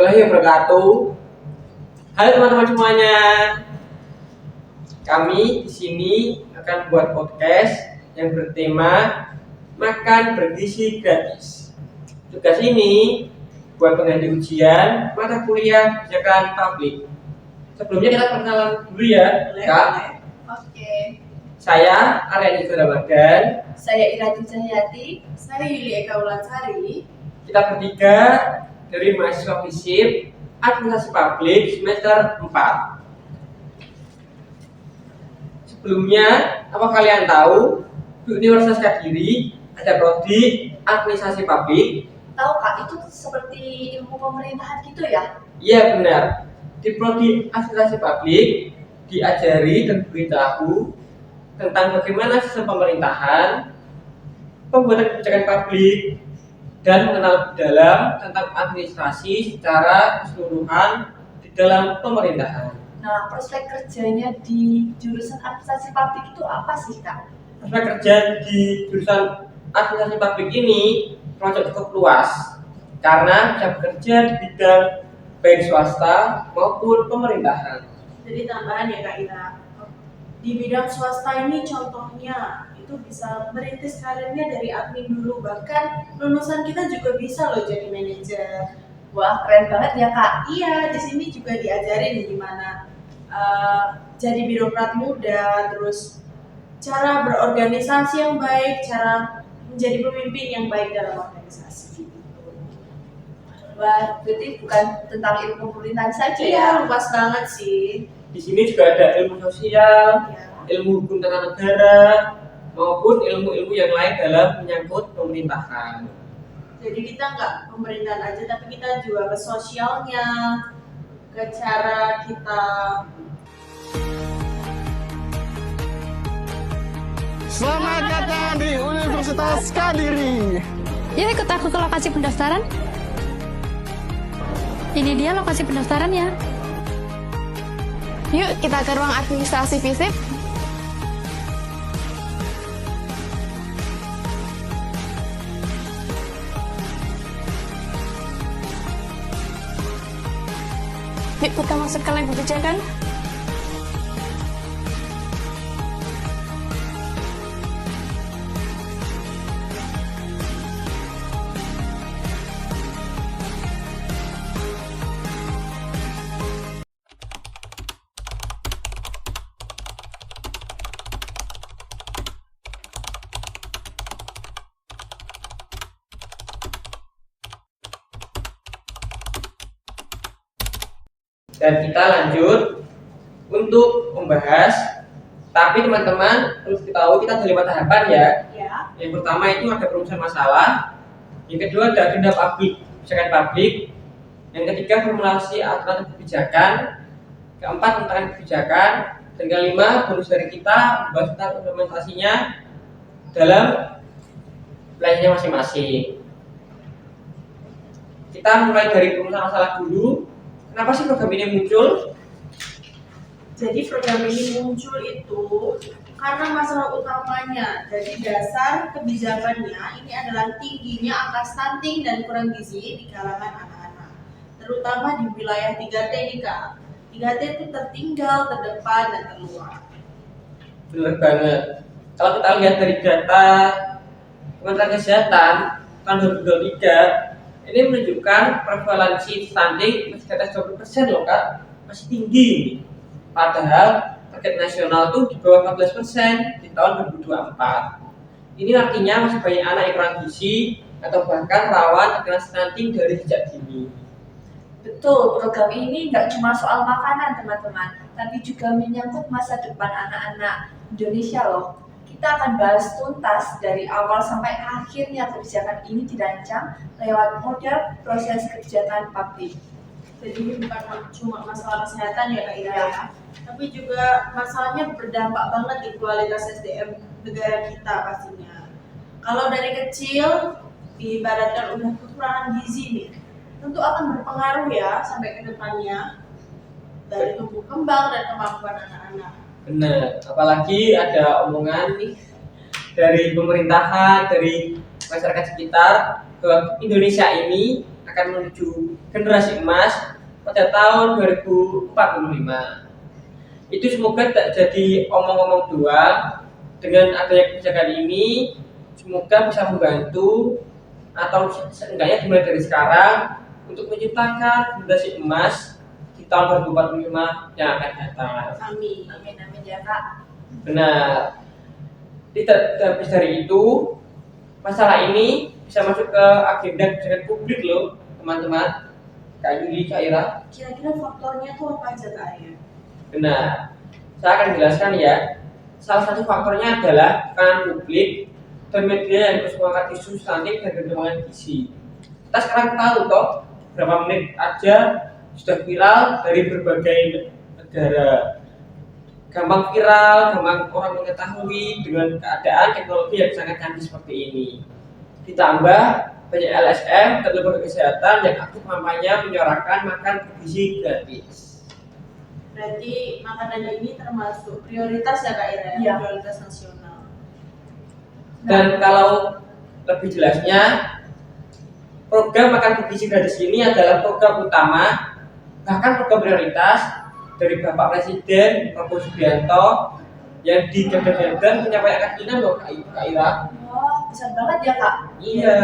warahmatullahi wabarakatuh. Halo teman-teman semuanya. Kami di sini akan buat podcast yang bertema makan bergizi gratis. Tugas ini buat pengganti ujian mata kuliah kebijakan publik. Sebelumnya kita perkenalan dulu ya, Kak. Oke. Saya Aryani Ramadan. Saya Irati Cahyati. Saya Yuli Eka Ulansari. Kita bertiga dari mahasiswa FISIP Administrasi Publik semester 4. Sebelumnya, apa kalian tahu di Universitas Kediri ada prodi Administrasi Publik? Tahu Kak, itu seperti ilmu pemerintahan gitu ya? Iya benar. Di prodi Administrasi Publik diajari dan diberitahu tentang bagaimana sistem pemerintahan, pembuatan kebijakan publik, dan mengenal dalam tentang administrasi secara keseluruhan di dalam pemerintahan. Nah, prospek kerjanya di jurusan administrasi publik itu apa sih Kak? Prospek kerja di jurusan administrasi publik ini termasuk cukup luas karena bisa bekerja di bidang baik swasta maupun pemerintahan. Jadi tambahan ya Kak Ira, di bidang swasta ini contohnya itu bisa merintis karirnya dari admin dulu, bahkan lulusan kita juga bisa loh jadi manajer. Wah, keren banget ya Kak. Iya, di sini juga diajarin gimana jadi birokrat muda, terus cara berorganisasi yang baik, cara menjadi pemimpin yang baik dalam organisasi. Wah, berarti bukan tentang ilmu pemerintahan saja ya? Iya, luas banget sih. Di sini juga ada ilmu sosial, Ya. ilmu hukum tata negara, maupun ilmu-ilmu yang lain dalam menyangkut pemerintahan. Jadi kita nggak pemerintahan aja, tapi kita juga ke sosialnya, ke cara kita. Selamat datang di Universitas Kediri. Yuk ikut aku ke lokasi pendaftaran. Ini dia lokasi pendaftarannya. Yuk kita ke ruang administrasi FISIP. Yuk kita masuk ke lab kebijakan. Dan kita lanjut untuk membahas, tapi teman-teman perlu diketahui kita ada 5 tahapan ya. Ya. Yang pertama itu ada perumusan masalah, yang kedua ada agenda publik, kebijakan publik, yang ketiga formulasi aturan kebijakan, keempat tentang kebijakan, dan kelima bonus dari kita membahas tentang implementasinya dalam wilayahnya masing-masing. Kita mulai dari perumusan masalah dulu. Kenapa sih program ini muncul? Jadi program ini muncul itu karena masalah utamanya. Jadi dasar kebijakannya ini adalah tingginya angka stunting dan kurang gizi di kalangan anak-anak, terutama di wilayah 3T nih Kak. 3T itu tertinggal, terdepan, dan terluar. Benar banget. Kalau kita lihat dari data Kementerian Kesehatan tahun 2023, ini menunjukkan prevalensi stunting masih di atas 20% loh Kak, masih tinggi. Padahal target nasional tuh di bawah 14% di tahun 2024. Ini artinya masih banyak anak yang kurang gizi atau bahkan rawan terkena stunting dari sejak dini. Betul, program ini nggak cuma soal makanan teman-teman, tapi juga menyangkut masa depan anak-anak Indonesia loh. Kita akan bahas tuntas dari awal sampai akhirnya kebijakan ini dirancang lewat model proses kebijakan publik. Jadi ini bukan cuma masalah kesehatan ya Kak Ira, ya, tapi juga masalahnya berdampak banget di kualitas SDM negara kita pastinya. Kalau dari kecil diibaratkan udah kekurangan gizi nih, tentu akan berpengaruh ya sampai ke depannya dari tumbuh kembang dan kemampuan anak-anak. Benar, apalagi ada omongan nih dari pemerintahan, dari masyarakat sekitar bahwa Indonesia ini akan menuju generasi emas pada tahun 2045. Itu semoga tak jadi omong-omong doang. Dengan adanya kebijakan ini, semoga bisa membantu atau seenggaknya dimulai dari sekarang untuk menciptakan generasi emas di tahun 2045 yang akan datang. Amin. Amin amin ya Kak. Benar. Tidak habis dari itu, masalah ini bisa masuk ke agenda kebijakan publik loh, teman-teman. Kak Yuli, Kak Ira. Kira-kira faktornya tuh apa aja Kak Arya? Benar. Saya akan jelaskan ya. Salah satu faktornya adalah tekanan publik dan media yang terus mengangkat isu substantif dan perkembangan gizi. Kita sekarang tahu toh berapa menit aja sudah viral dari berbagai negara. Gampang viral, gampang orang mengetahui dengan keadaan teknologi yang sangat canggih seperti ini. Ditambah banyak LSM dan lembaga kesehatan yang aktif kampanye menyuarakan makan bergizi gratis. Berarti makanan ini termasuk prioritas ya Kak Ira? Iya. Prioritas nasional. Dan kalau lebih jelasnya, program makan bergizi gratis ini adalah program utama, bahkan program prioritas dari Bapak Presiden Prabowo Subianto yang digadang-gadang menyampaikan keinginan loh Kak Ira. Wah, besar banget ya Kak. Iya.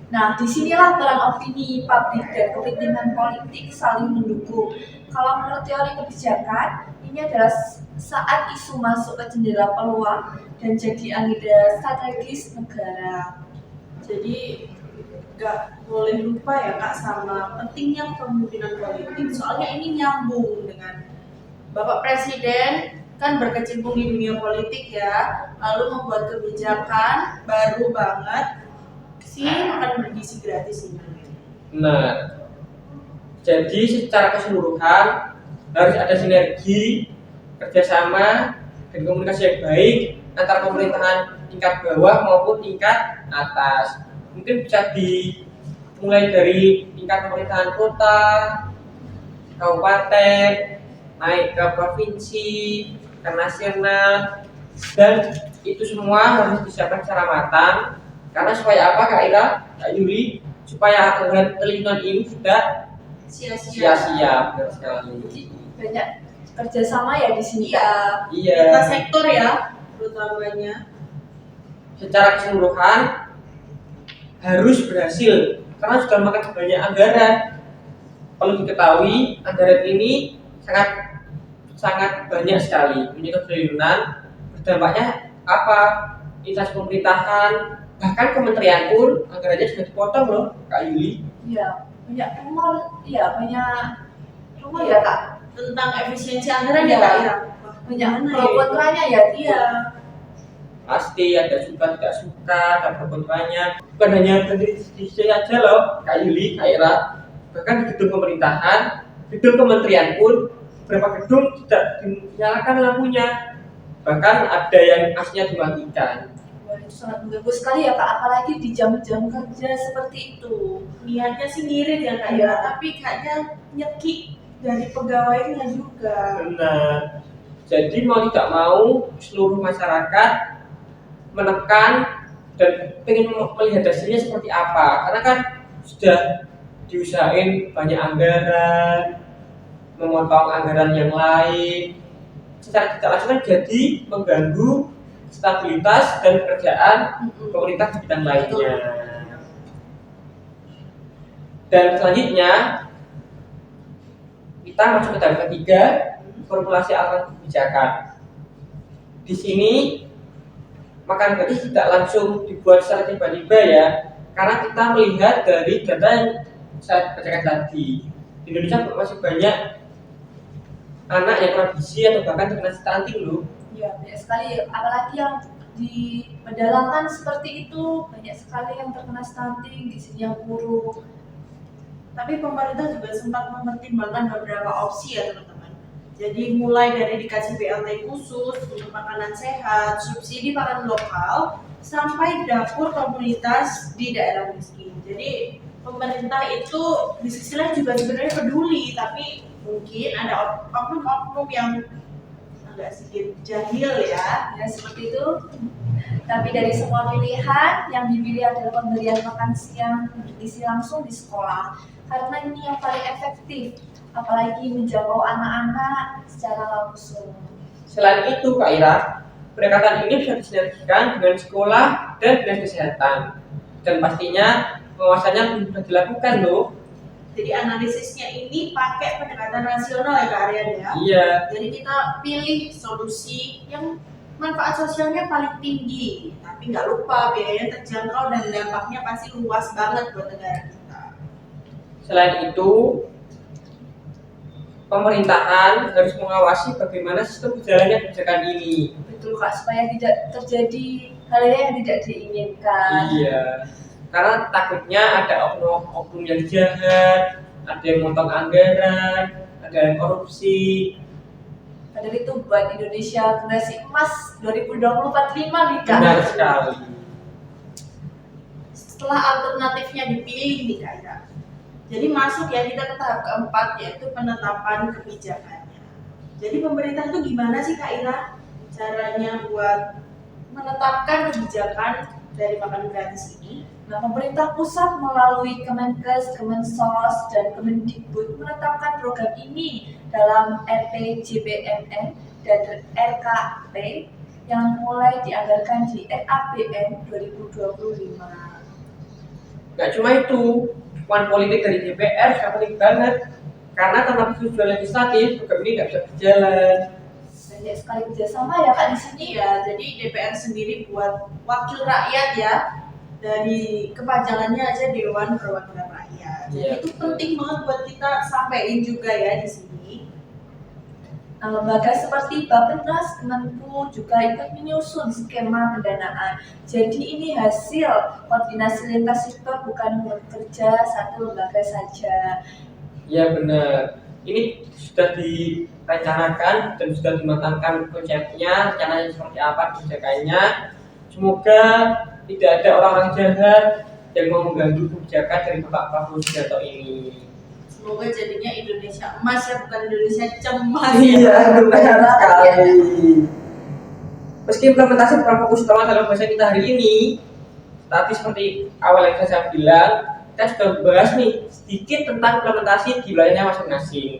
Nah, disinilah peran opini publik dan kepentingan politik saling mendukung. Kalau menurut teori kebijakan, ini adalah saat isu masuk ke jendela peluang dan jadi agenda strategis negara. Jadi nggak boleh lupa ya Kak sama pentingnya kepemimpinan politik. Soalnya ini nyambung dengan Bapak Presiden kan berkecimpung di dunia politik ya, lalu membuat kebijakan baru banget si makan bergizi gratis ini. Nah, jadi secara keseluruhan harus ada sinergi, kerjasama, dan komunikasi yang baik antara pemerintahan tingkat bawah maupun tingkat atas. Mungkin bisa dimulai dari tingkat pemerintahan kota, kabupaten, naik ke provinsi, ke nasional, dan itu semua harus disiapkan secara matang. Karena supaya apa Kak Ira, Kak Yuli? Supaya anggaran triliunan ini tidak sia-sia, benar sekali. Banyak kerjasama ya di sini. Iya. Iya. Kita sektor ya, terutamanya. Secara keseluruhan harus berhasil karena sudah makan banyak anggaran. Perlu diketahui anggaran ini sangat banyak sekali, menyentuh triliunan. Berdampaknya apa? Instansi pemerintahan, bahkan kementerian pun anggarannya sudah dipotong loh, Kak Yuli. Iya, banyak rumor, iya banyak rumor ya Kak. Tentang efisiensi anggaran Iya. ya Kak Ira. Banyak Gimana pro kontranya ya. Iya. Pasti ada suka tidak suka, ada pro kontranya. Bukan hanya dari sisi aja loh, Kak Yuli, Kak Ira. Bahkan di gedung pemerintahan, gedung kementerian pun beberapa gedung tidak dinyalakan lampunya. Bahkan ada yang asnya dimatikan. Wah, itu sangat mengganggu sekali ya Kak, apalagi di jam-jam kerja seperti itu. Niatnya sih ngirit ya Kak Iya. Ira, tapi kayaknya nyeki dari pegawainya juga. Benar. Jadi mau tidak mau seluruh masyarakat menekan dan pengen melihat hasilnya seperti apa. Karena kan sudah diusahain banyak anggaran, memotong anggaran yang lain. Secara tidak langsung kan jadi mengganggu stabilitas dan pekerjaan pemerintah di bidang lainnya. Dan selanjutnya kita masuk ke tahap ketiga, formulasi alternatif kebijakan. Di sini makan gratis tidak langsung dibuat secara tiba-tiba ya, karena kita melihat dari data yang saya bacakan tadi. Di Indonesia masih banyak anak yang kurang gizi atau bahkan terkena stunting loh. Iya, banyak sekali, apalagi yang di pedalaman seperti itu, banyak sekali yang terkena stunting, gizinya buruk. Tapi pemerintah juga sempat mempertimbangkan beberapa opsi ya teman-teman. Jadi mulai dari dikasih BLT khusus untuk makanan sehat, subsidi pangan lokal, sampai dapur komunitas di daerah miskin. Jadi pemerintah itu di sisi lain juga sebenarnya peduli, tapi mungkin ada oknum-oknum yang agak sedikit jahil ya. Ya, seperti itu. Tapi dari semua pilihan, yang dipilih adalah pemberian makan siang bergizi langsung di sekolah. Karena ini yang paling efektif, apalagi menjangkau anak-anak secara langsung. Selain itu, Kak Ira, pendekatan ini bisa disinergikan dengan sekolah dan dinas kesehatan. Dan pastinya pengawasannya sudah dilakukan loh. Jadi analisisnya ini pakai pendekatan rasional ya Kak Aryan ya. Iya. Jadi kita pilih solusi yang manfaat sosialnya paling tinggi, tapi nggak lupa biayanya terjangkau dan dampaknya pasti luas banget buat negara kita. Selain itu, pemerintahan harus mengawasi bagaimana sistem berjalannya kebijakan ini. Betul Kak, supaya tidak terjadi hal yang tidak diinginkan. Iya. Karena takutnya ada oknum-oknum yang jahat, ada yang motong anggaran, ada yang korupsi. Padahal itu buat Indonesia generasi emas 2045 nih Kak. Benar sekali. Setelah alternatifnya dipilih nih Kak Ira, jadi masuk ya kita ke tahap keempat yaitu penetapan kebijakannya. Jadi pemerintah itu gimana sih Kak Ira caranya buat menetapkan kebijakan dari makan gratis ini? Nah, pemerintah pusat melalui Kemenkes, Kemensos, dan Kemendikbud menetapkan program ini dalam RPJMN dan RKP yang mulai dianggarkan di RAPBN 2025. Nggak cuma itu, dukungan politik dari DPR sangat penting banget. Karena tanpa persetujuan legislatif, program ini nggak bisa berjalan. Banyak sekali kerjasama ya Kak di sini. Iya, jadi DPR sendiri buat wakil rakyat ya, dari kepanjangannya aja Dewan Perwakilan Rakyat. Jadi Iya. itu penting banget buat kita sampaikan juga ya di sini. Nah, lembaga seperti Bappenas, Kemenku juga ikut menyusun skema pendanaan. Jadi ini hasil koordinasi lintas sektor, bukan bekerja satu lembaga saja. Iya benar. Ini sudah direncanakan dan sudah dimatangkan konsepnya, rencananya seperti apa kebijakannya. Semoga tidak ada orang-orang jahat yang mau mengganggu kebijakan dari Bapak Prabowo Subianto ini. Semoga jadinya Indonesia emas ya, bukan Indonesia cemas Iya, ya. benar sekali. Meski implementasi bukan fokus utama dalam bahasa kita hari ini, tapi seperti awal yang saya bilang, kita sudah bahas nih sedikit tentang implementasi di wilayahnya masing-masing.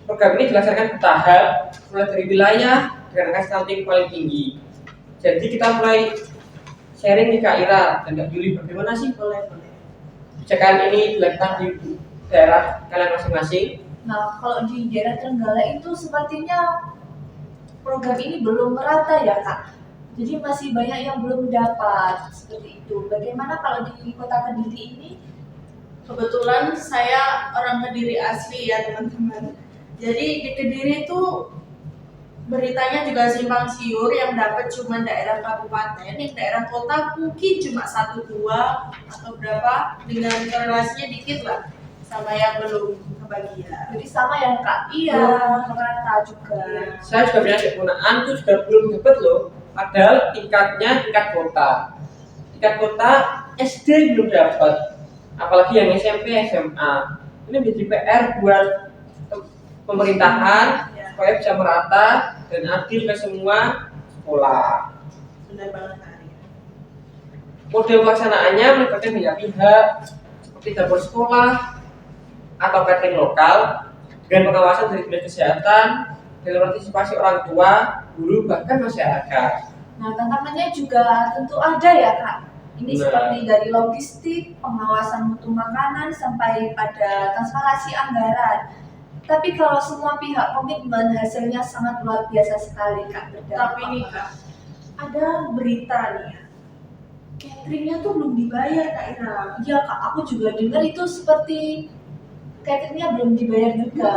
Program ini dilaksanakan bertahap, mulai dari wilayah dengan angka stunting paling tinggi. Jadi kita mulai sharing nih Kak Ira dan Kak Juli, bagaimana sih Boleh. kebijakan ini dilakukan di daerah kalian masing-masing? Nah, kalau di daerah Trenggalek itu sepertinya program ini belum merata ya Kak. Jadi masih banyak yang belum dapat seperti itu. Bagaimana kalau di Kota Kediri ini? Kebetulan saya orang Kediri asli ya teman-teman. Jadi di Kediri itu beritanya juga simpang siur, yang dapat cuma daerah kabupaten, yang daerah kota mungkin cuma 1-2 atau berapa, dengan korelasinya dikit lah sama yang belum kebagian. Jadi sama ya Kak? Iya, merata juga. Saya juga punya kegunaan itu juga belum dapat loh. Padahal tingkatnya tingkat kota. Tingkat kota SD belum dapat. Apalagi yang SMP, SMA. Ini menjadi PR buat pemerintahan supaya bisa merata dan adil ke semua sekolah. Benar banget Ari. Model pelaksanaannya melibatkan banyak pihak seperti dapur sekolah atau catering lokal dengan pengawasan dari dinas kesehatan dan partisipasi orang tua, guru, bahkan masyarakat. Nah, tantangannya juga tentu ada ya Kak. Ini Benar. seperti dari logistik, pengawasan mutu makanan, sampai pada transparansi anggaran. Tapi kalau semua pihak komitmen, hasilnya sangat luar biasa sekali Kak. Tapi nih Kak, ada berita nih ya, cateringnya tuh belum dibayar Kak Ira. Iya Kak, aku juga dengar itu seperti cateringnya belum dibayar juga.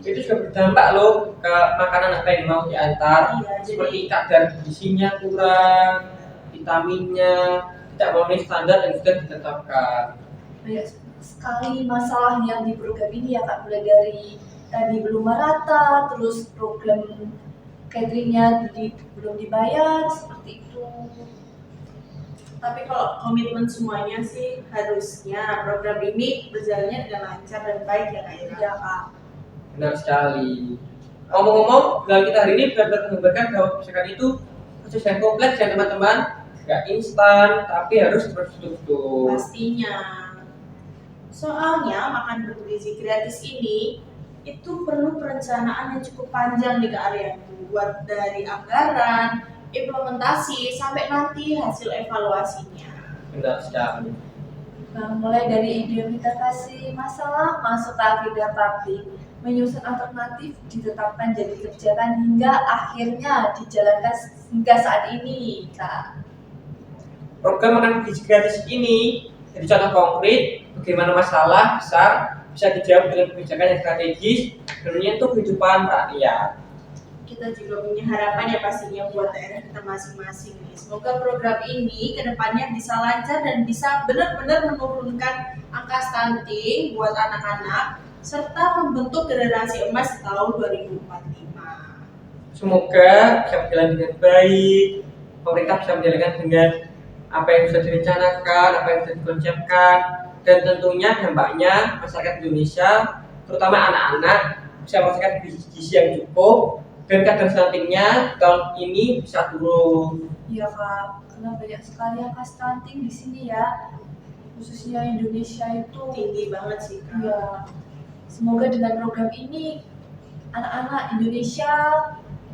Itu juga berdampak loh ke makanan apa yang mau diantar. Iya, jadi- Seperti kadar gizinya kurang, vitaminnya tidak memenuhi standar yang sudah ditetapkan. Banyak sekali masalah yang di program ini ya Kak, mulai dari tadi belum merata, terus program cateringnya belum dibayar, seperti itu. Tapi kalau komitmen semuanya sih harusnya program ini berjalannya dengan lancar dan baik ya Kak Ira. Ya Kak. Benar sekali. Ngomong-ngomong, dalam kita hari ini benar-benar menggambarkan bahwa kebijakan itu proses yang kompleks ya teman-teman, nggak instan tapi harus terstruktur. Pastinya. Soalnya makan bergizi gratis ini itu perlu perencanaan yang cukup panjang nih Kak Arya, buat dari anggaran, implementasi sampai nanti hasil evaluasinya. Benar sekali. Nah, mulai dari identifikasi masalah masuk ke agenda publik, menyusun alternatif, ditetapkan jadi kebijakan hingga akhirnya dijalankan hingga saat ini, Kak. Program makan gizi gratis ini jadi contoh konkret bagaimana masalah besar bisa dijawab dengan kebijakan yang strategis dan menyentuh kehidupan rakyat. Kita juga punya harapan ya pastinya buat daerah kita masing-masing nih. Semoga program ini kedepannya bisa lancar dan bisa benar-benar menurunkan angka stunting buat anak-anak serta membentuk generasi emas tahun 2045. Semoga bisa berjalan dengan baik, pemerintah bisa menjalankan dengan apa yang sudah direncanakan, apa yang sudah dikonsepkan, dan tentunya dampaknya masyarakat Indonesia, terutama anak-anak, bisa merasakan gizi yang cukup dan kadar stuntingnya tahun ini bisa turun. Iya, Kak, karena banyak sekali angka stunting di sini ya, khususnya Indonesia itu. Tinggi banget sih Kak. Iya. Semoga dengan program ini anak-anak Indonesia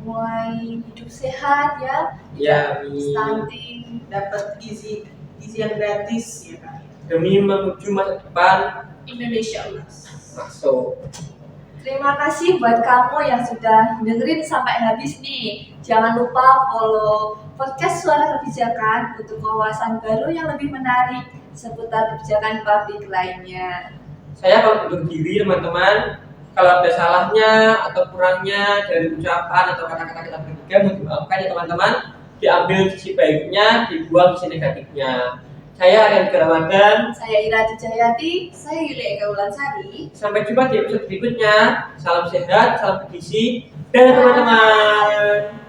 mulai hidup sehat ya, Ya, stunting. Dapat gizi yang gratis ya Kak. demi menuju masa depan Indonesia emas. masuk. Terima kasih buat kamu yang sudah dengerin sampai habis nih. Jangan lupa follow podcast Suara Kebijakan untuk wawasan baru yang lebih menarik seputar kebijakan publik lainnya. Saya kalau undur diri teman-teman, kalau ada salahnya atau kurangnya dari ucapan atau kata-kata kita bertiga, mohon dimaafkan ya teman-teman. Diambil sisi baiknya, dibuang sisi negatifnya. Saya Aryan Ramadan. Saya Ira Dijayati. Saya Yulia Eka Wulansari. Sampai jumpa di episode berikutnya. Salam sehat, salam bergizi, dan teman-teman.